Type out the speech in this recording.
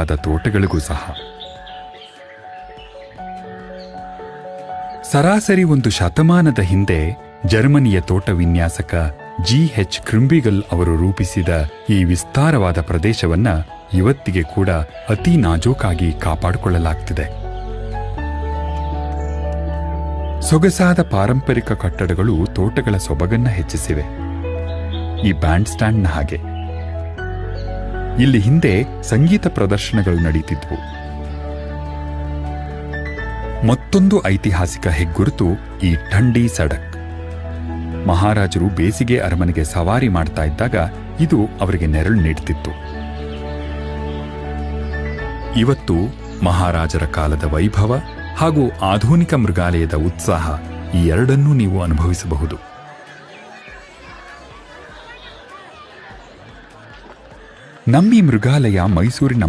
ವಿಸ್ತಾರವಾದ ತೋಟಗಳಿಗೂ ಸಹ. ಸರಾಸರಿ ಒಂದು ಶತಮಾನದ ಹಿಂದೆ ಜರ್ಮನಿಯ ತೋಟ ವಿನ್ಯಾಸಕ G.H. ಕ್ರಿಂಬಿಗಲ್ ಅವರು ರೂಪಿಸಿದ ಈ ವಿಸ್ತಾರವಾದ ಪ್ರದೇಶವನ್ನ ಇವತ್ತಿಗೆ ಕೂಡ ಅತಿ ನಾಜೂಕಾಗಿ ಕಾಪಾಡಿಕೊಳ್ಳಲಾಗ್ತಿದೆ. ಸೊಗಸಾದ ಪಾರಂಪರಿಕ ಕಟ್ಟಡಗಳು ತೋಟಗಳ ಸೊಬಗನ್ನ ಹೆಚ್ಚಿಸಿವೆ. ಈ ಬ್ಯಾಂಡ್ ಸ್ಟ್ಯಾಂಡ್ನ ಹಾಗೆ ಇಲ್ಲಿ ಹಿಂದೆ ಸಂಗೀತ ಪ್ರದರ್ಶನಗಳು ನಡೀತಿದ್ವು. ಮತ್ತೊಂದು ಐತಿಹಾಸಿಕ ಹೆಗ್ಗುರುತು ಈ ಠಂಡಿ ಸಡಕ್. ಮಹಾರಾಜರು ಬೇಸಿಗೆ ಅರಮನೆಗೆ ಸವಾರಿ ಮಾಡ್ತಾ ಇದ್ದಾಗ ಇದು ಅವರಿಗೆ ನೆರಳು ನೀಡುತ್ತಿತ್ತು. ಇವತ್ತು ಮಹಾರಾಜರ ಕಾಲದ ವೈಭವ ಹಾಗೂ ಆಧುನಿಕ ಮೃಗಾಲಯದ ಉತ್ಸಾಹ ಈ ಎರಡನ್ನೂ ನೀವು ಅನುಭವಿಸಬಹುದು. ನಮ್ಮ ಈ ಮೃಗಾಲಯ ಮೈಸೂರಿನ